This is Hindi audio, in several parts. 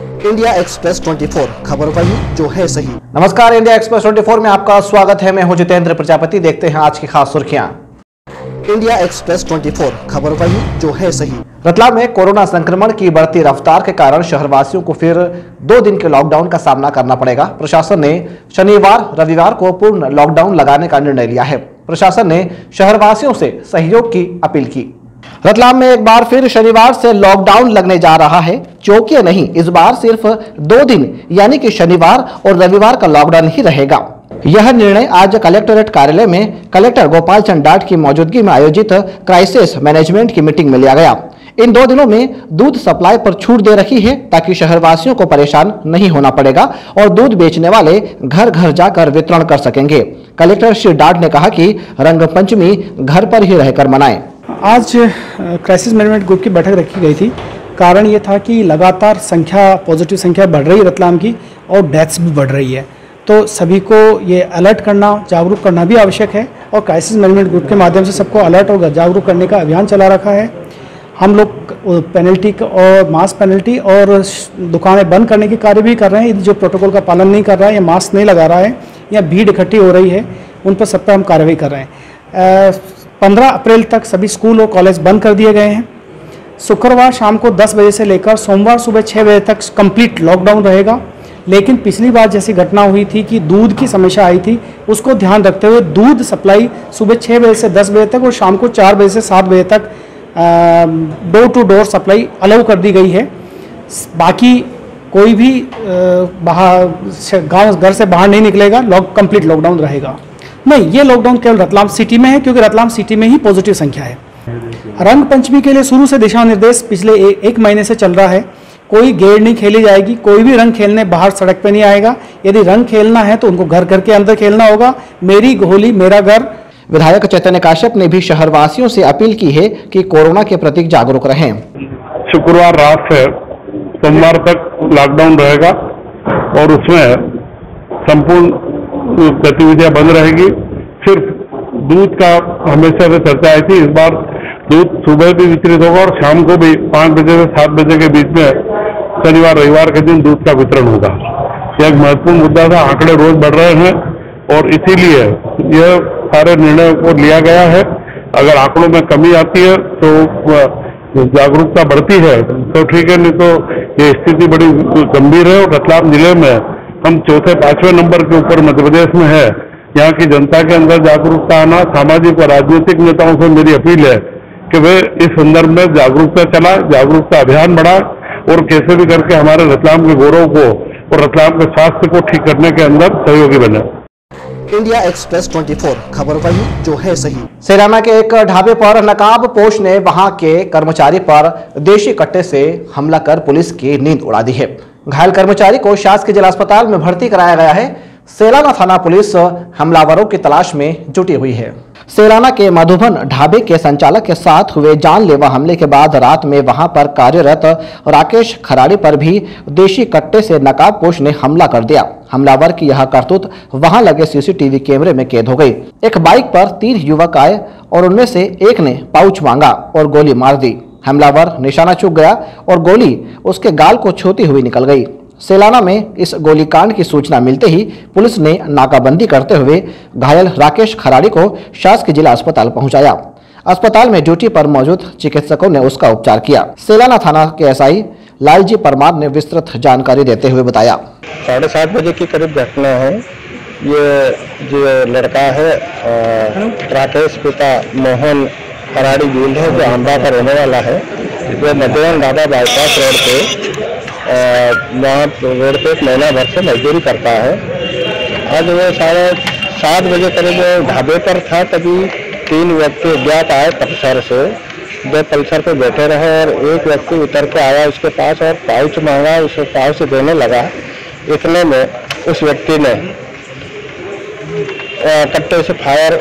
इंडिया एक्सप्रेस 24 खबर वही जो है सही। नमस्कार, इंडिया एक्सप्रेस 24 में आपका स्वागत है। मैं हूं जितेंद्र प्रजापति। देखते हैं आज की खास सुर्खियां। इंडिया एक्सप्रेस 24 खबर वही जो है सही। रतलाम में कोरोना संक्रमण की बढ़ती रफ्तार के कारण शहरवासियों को फिर 2 दिन के लॉकडाउन का सामना करना पड़ेगा। प्रशासन ने शनिवार रविवार को पूर्ण लॉकडाउन लगाने का निर्णय लिया है। प्रशासन ने शहरवासियों से सहयोग की अपील की। रतलाम में एक बार फिर शनिवार से लॉकडाउन लगने जा रहा है। चौकिया नहीं, इस बार सिर्फ 2 दिन यानी कि शनिवार और रविवार का लॉकडाउन ही रहेगा। यह निर्णय आज कलेक्टरेट कार्यालय में कलेक्टर गोपाल चंद डाट की मौजूदगी में आयोजित क्राइसिस मैनेजमेंट की मीटिंग में लिया गया। इन 2 दिनों में दूध सप्लाई पर छूट दे रखी है ताकि शहरवासियों को परेशान नहीं होना पड़ेगा और दूध बेचने वाले घर घर जाकर वितरण कर सकेंगे। कलेक्टर श्री डाट ने कहा कि रंग पंचमी घर पर ही रहकर मनाएं। आज क्राइसिस मैनेजमेंट ग्रुप की बैठक रखी गई थी। कारण ये था कि लगातार पॉजिटिव संख्या बढ़ रही है रतलाम की और डेथ्स भी बढ़ रही है, तो सभी को ये अलर्ट करना, जागरूक करना भी आवश्यक है। और क्राइसिस मैनेजमेंट ग्रुप के माध्यम से सबको अलर्ट और जागरूक करने का अभियान चला रखा है। हम लोग पेनल्टी और मास पेनल्टी और दुकानें बंद करने के कार्य भी कर रहे हैं। जो प्रोटोकॉल का पालन नहीं कर रहा है या मास्क नहीं लगा रहा है या भीड़ इकट्ठी हो रही है, उन पर सब पर हम कार्रवाई कर रहे हैं। 15 अप्रैल तक सभी स्कूल और कॉलेज बंद कर दिए गए हैं। शुक्रवार शाम को 10 बजे से लेकर सोमवार सुबह 6 बजे तक कंप्लीट लॉकडाउन रहेगा। लेकिन पिछली बार जैसी घटना हुई थी कि दूध की समस्या आई थी, उसको ध्यान रखते हुए दूध सप्लाई सुबह 6 बजे से 10 बजे तक और शाम को 4 बजे से 7 बजे तक door to door supply allow कर दी गई है। बाकी कोई भी गाँव घर से बाहर नहीं निकलेगा, कंप्लीट लॉकडाउन रहेगा। नहीं, ये लॉकडाउन केवल रतलाम सिटी में है क्योंकि रतलाम सिटी में ही पॉजिटिव संख्या है। रंग पंचमी के लिए शुरू से दिशा निर्देश पिछले 1 महीने से चल रहा है। कोई गेड़ नहीं खेली जाएगी, कोई भी रंग खेलने बाहर सड़क पे नहीं आएगा। यदि रंग खेलना है तो उनको घर घर के अंदर खेलना होगा। मेरी होली मेरा घर। विधायक चैतन्य काश्यप ने भी शहरवासियों से अपील की है कि कोरोना के प्रति जागरूक रहें। शुक्रवार रात से सोमवार तक लॉकडाउन रहेगा और उसमें संपूर्ण गतिविधियां बंद रहेगी। सिर्फ दूध का हमेशा से चर्चा आई थी, इस बार दूध सुबह भी वितरित होगा और शाम को भी 5 बजे से 7 बजे के बीच में शनिवार रविवार के दिन दूध का वितरण होगा। यह एक महत्वपूर्ण मुद्दा था। आंकड़े रोज बढ़ रहे हैं और इसीलिए यह सारे निर्णयों को लिया गया है। अगर आंकड़ों में कमी आती है तो जागरूकता बढ़ती है तो ठीक है, नहीं तो ये स्थिति बड़ी गंभीर है। और रतलाम जिले में हम 4-5वें नंबर के ऊपर मध्य प्रदेश में है। यहाँ की जनता के अंदर जागरूकता आना, सामाजिक और राजनीतिक नेताओं से मेरी अपील है कि वे इस संदर्भ में जागरूकता चलाएं, जागरूकता अभियान बढ़ाएं और कैसे भी करके हमारे रतलाम के गौरव को और रतलाम के स्वास्थ्य को ठीक करने के अंदर सहयोगी बने। इंडिया एक्सप्रेस 24 खबर वही जो है सही। सेलाना के एक ढाबे पर नकाबपोश ने वहां के कर्मचारी पर देशी कट्टे से हमला कर पुलिस की नींद उड़ा दी है। घायल कर्मचारी को शासकीय जिला अस्पताल में भर्ती कराया गया है। सेलाना थाना पुलिस हमलावरों की तलाश में जुटी हुई है। सेलाना के मधुबन ढाबे के संचालक के साथ हुए जानलेवा हमले के बाद रात में वहां पर कार्यरत राकेश खराड़ी पर भी देशी कट्टे से नकाबपोश ने हमला कर दिया। हमलावर की यह करतूत वहां लगे सीसीटीवी कैमरे में कैद हो गई। एक बाइक पर 3 युवक आए और उनमें से एक ने पाउच मांगा और गोली मार दी। हमलावर निशाना चूक गया और गोली उसके गाल को छूती हुई निकल गई। सेलाना में इस गोलीकांड की सूचना मिलते ही पुलिस ने नाकाबंदी करते हुए घायल राकेश खराड़ी को शासकीय जिला अस्पताल पहुंचाया। अस्पताल में ड्यूटी पर मौजूद चिकित्सकों ने उसका उपचार किया। सेलाना थाना के एसआई लालजी परमार ने विस्तृत जानकारी देते हुए बताया। 7:30 बजे के करीब घटना है। ये जो लड़का है राकेश पिता मोहन खराड़ी गिल है, जो आंबा का रहने वाला है। वो मधुबन ढाबा बाईपास रोड पे वहाँ रोड पे 1 महीना भर से मजदूरी करता है। आज वो 7:30 बजे करीब ढाबे पर था, तभी 3 व्यक्ति अज्ञात आए पल्सर से। 2 पल्सर पे बैठे रहे और एक व्यक्ति उतर के आया उसके पास और पाउच मांगा, उसे पाउच से देने लगा। इतने में उस व्यक्ति ने कट्टे से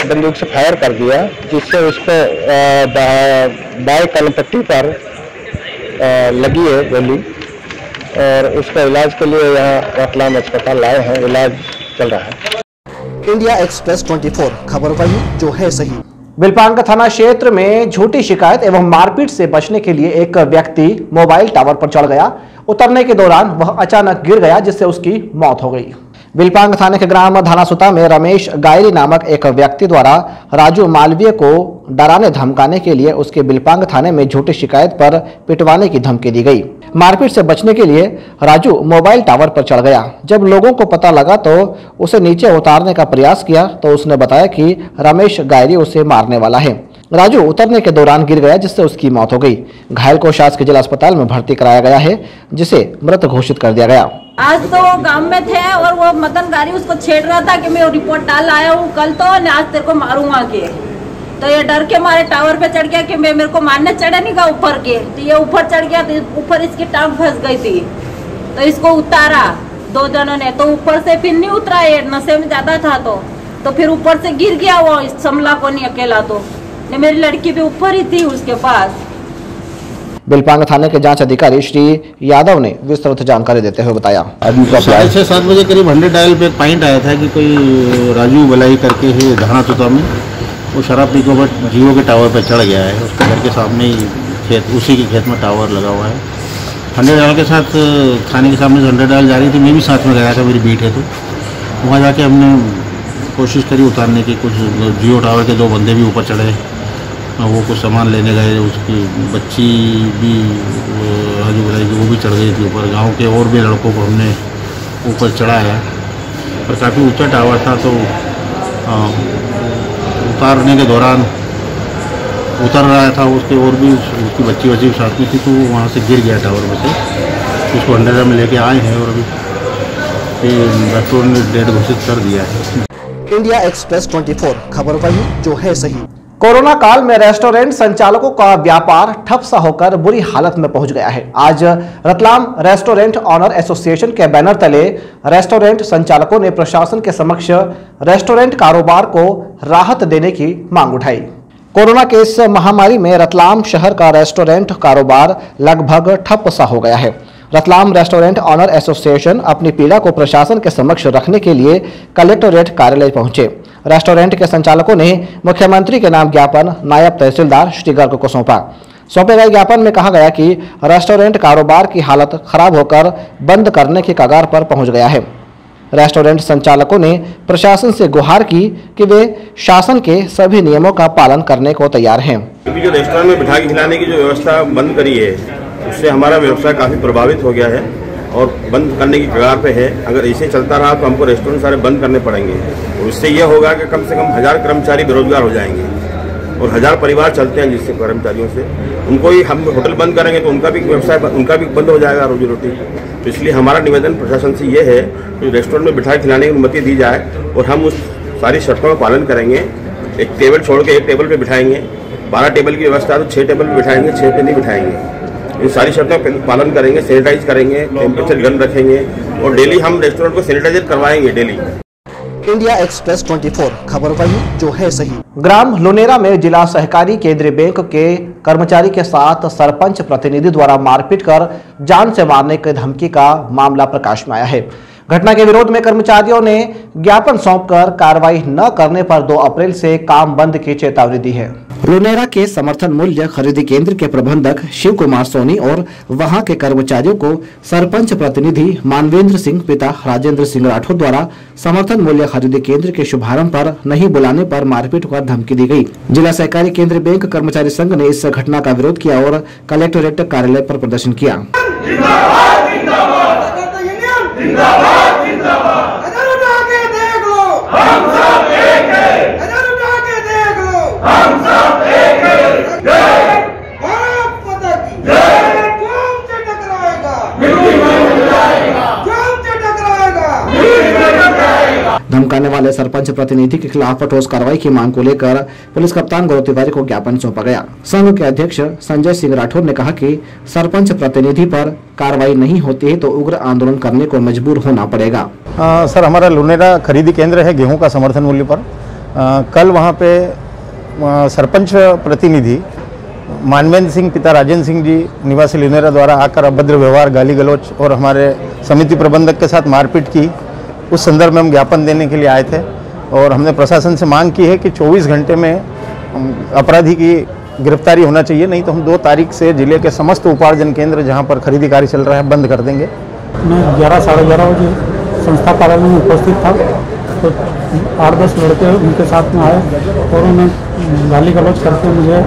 बंदूक से फायर कर दिया, जिससे उस पर बाएं कनपट्टी पर लगी है गोली और उसका इलाज के लिए यहाँ रतलाम अस्पताल लाए हैं। इलाज चल रहा है। इंडिया एक्सप्रेस 24 खबर वही जो है सही। बिलपांगा थाना क्षेत्र में झूठी शिकायत एवं मारपीट से बचने के लिए एक व्यक्ति मोबाइल टावर पर चढ़ गया। उतरने के दौरान वह अचानक गिर गया, जिससे उसकी मौत हो गई। बिलपांग थाने के ग्राम धानासुता में रमेश गायरी नामक एक व्यक्ति द्वारा राजू मालवीय को डराने धमकाने के लिए उसके बिलपांग थाने में झूठी शिकायत पर पिटवाने की धमकी दी गई। मारपीट से बचने के लिए राजू मोबाइल टावर पर चढ़ गया। जब लोगों को पता लगा तो उसे नीचे उतारने का प्रयास किया तो उसने बताया कि रमेश गायरी उसे मारने वाला है। राजू उतरने के दौरान गिर गया, जिससे उसकी मौत हो गई। घायल को शासकीय जिला अस्पताल में भर्ती कराया गया है, जिसे मृत घोषित कर दिया गया। आज तो गांव में थे और वो मदन गारी उसको छेड़ रहा था कि मैं रिपोर्ट डाल आया हूँ कल तो, आज तेरे को मारूंगा के। तो ये डर के मारे टावर पे चढ़ गया कि मेरे को मारने चढ़ा नहीं का ऊपर के, तो ये ऊपर चढ़ गया तो ऊपर इसकी टांग फंस गई थी, तो इसको उतारा 2 जनों ने। तो ऊपर से फिर नहीं उतरा, ये नशे में ज्यादा था तो फिर ऊपर से गिर गया वो समला को नहीं अकेला, तो मेरी लड़की भी ऊपर ही थी उसके पास। बिलपांग थाने के जांच अधिकारी श्री यादव ने विस्तृत जानकारी देते हुए बताया। आदमी का 6:30 बजे करीब 100 डायल पे एक पॉइंट आया था कि कोई राजू बलाई करके है धानासुता में, वो शराब पी के जियो के टावर पे चढ़ गया है। उसके घर के सामने ही खेत, उसी के खेत में टावर लगा हुआ है। 100 डायल के साथ थाने के सामने 100 डायल जा रही थी, मैं भी साथ में गया था, मेरी बीट है। तो वहाँ जाके हमने कोशिश करी उतारने की। कुछ जियो टावर के 2 बंदे भी ऊपर चढ़े, वो कुछ सामान लेने गए। उसकी बच्ची भी राजू बलाई की, वो भी चढ़ गई थी ऊपर। गांव के और भी लड़कों को हमने ऊपर चढ़ाया, पर काफ़ी ऊंचा टावर था, तो उतारने के दौरान उतर रहा था उसके, और भी उसकी बच्ची साथ में थी, तो वो वहाँ से गिर गया टावर में से। उसको अंडर में लेके आए हैं और अभी डॉक्टरों ने डेड घोषित कर दिया है। इंडिया एक्सप्रेस 24 खबर वही जो है सही। कोरोना काल में रेस्टोरेंट संचालकों का व्यापार ठप सा होकर बुरी हालत में पहुंच गया है। आज रतलाम रेस्टोरेंट ऑनर एसोसिएशन के बैनर तले रेस्टोरेंट संचालकों ने प्रशासन के समक्ष रेस्टोरेंट कारोबार को राहत देने की मांग उठाई। कोरोना के इस महामारी में रतलाम शहर का रेस्टोरेंट कारोबार लगभग ठप सा हो गया है। रतलाम रेस्टोरेंट ऑनर एसोसिएशन अपनी पीड़ा को प्रशासन के समक्ष रखने के लिए कलेक्टोरेट कार्यालय पहुंचे। रेस्टोरेंट के संचालकों ने मुख्यमंत्री के नाम ज्ञापन नायब तहसीलदार श्री गर्ग को सौंपा। सौंपे गए ज्ञापन में कहा गया कि रेस्टोरेंट कारोबार की हालत खराब होकर बंद करने की कगार पर पहुंच गया है। रेस्टोरेंट संचालकों ने प्रशासन से गुहार की कि वे शासन के सभी नियमों का पालन करने को तैयार हैं। क्योंकि जो रेस्टोरेंट में बिठा के खिलाने की जो व्यवस्था बंद करी है, उससे हमारा व्यवसाय काफ़ी प्रभावित हो गया है और बंद करने की कगार पे है। अगर ऐसे चलता रहा तो हमको रेस्टोरेंट सारे बंद करने पड़ेंगे और इससे यह होगा कि कम से कम 1000 कर्मचारी बेरोजगार हो जाएंगे और 1000 परिवार चलते हैं जिससे कर्मचारियों से। उनको ही हम होटल बंद करेंगे तो उनका भी व्यवसाय उनका भी बंद हो जाएगा, रोजी रोटी। तो इसलिए हमारा निवेदन प्रशासन से ये है कि रेस्टोरेंट में बिठा खिलाने की अनुमति दी जाए और हम उस सारी शर्तों का पालन करेंगे। एक टेबल छोड़ के एक टेबल पे बिठाएंगे, 12 टेबल की व्यवस्था तो 6 टेबल पे बिठाएंगे, 6 पे नहीं बिठाएंगे। इन सारी शर्तों का पालन करेंगे, सैनिटाइज करेंगे, टेम्परेचर गन रखेंगे और डेली हम रेस्टोरेंट को सैनिटाइजर करवाएंगे डेली। इंडिया एक्सप्रेस 24 खबर वही जो है सही। ग्राम लुनेरा में जिला सहकारी केंद्रीय बैंक के कर्मचारी के साथ सरपंच प्रतिनिधि द्वारा मारपीट कर जान से मारने की धमकी का मामला प्रकाश में आया है। घटना के विरोध में कर्मचारियों ने ज्ञापन सौंपकर कार्रवाई न करने पर 2 अप्रैल से काम बंद की चेतावनी दी है। लुनेरा के समर्थन मूल्य खरीदी केंद्र के प्रबंधक शिव कुमार सोनी और वहां के कर्मचारियों को सरपंच प्रतिनिधि मानवेंद्र सिंह पिता राजेंद्र सिंह राठौर द्वारा समर्थन मूल्य खरीदी केंद्र के शुभारंभ पर नहीं बुलाने पर मारपीट कर धमकी दी गई। जिला सहकारी केंद्रीय बैंक कर्मचारी संघ ने इस घटना का विरोध किया और कलेक्टोरेट कार्यालय पर प्रदर्शन किया। धमकाने वाले सरपंच प्रतिनिधि के खिलाफ ठोस कार्रवाई की मांग को लेकर पुलिस कप्तान गौरव तिवारी को ज्ञापन सौंपा गया। संघ के अध्यक्ष संजय सिंह राठौर ने कहा कि सरपंच प्रतिनिधि पर कार्रवाई नहीं होती है तो उग्र आंदोलन करने को मजबूर होना पड़ेगा। सर, हमारा लुनेरा खरीदी केंद्र है गेहूं का समर्थन मूल्य पर। कल वहां पे सरपंच प्रतिनिधि मानवेंद्र सिंह पिता राजेंद्र सिंह जी निवासी लुनेरा द्वारा आकर अभद्र व्यवहार, गाली गलौच और हमारे समिति प्रबंधक के साथ मारपीट की। उस संदर्भ में हम ज्ञापन देने के लिए आए थे और हमने प्रशासन से मांग की है कि 24 घंटे में अपराधी की गिरफ्तारी होना चाहिए, नहीं तो हम 2 तारीख से जिले के समस्त उपार्जन केंद्र जहां पर खरीदी कार्य चल रहा है बंद कर देंगे। मैं 11 साढ़े 11 बजे संस्था कार्यालय में उपस्थित था, तो 8-10 लड़के उनके साथ में आए और उन्हें गाली गलौज करके मुझे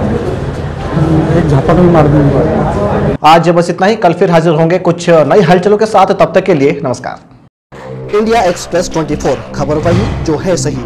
एक झापड़ में मार दिया। आज बस इतना ही, कल फिर हाजिर होंगे कुछ नई हलचलों के साथ। तब तक के लिए नमस्कार। इंडिया एक्सप्रेस 24, खबर वही जो है सही।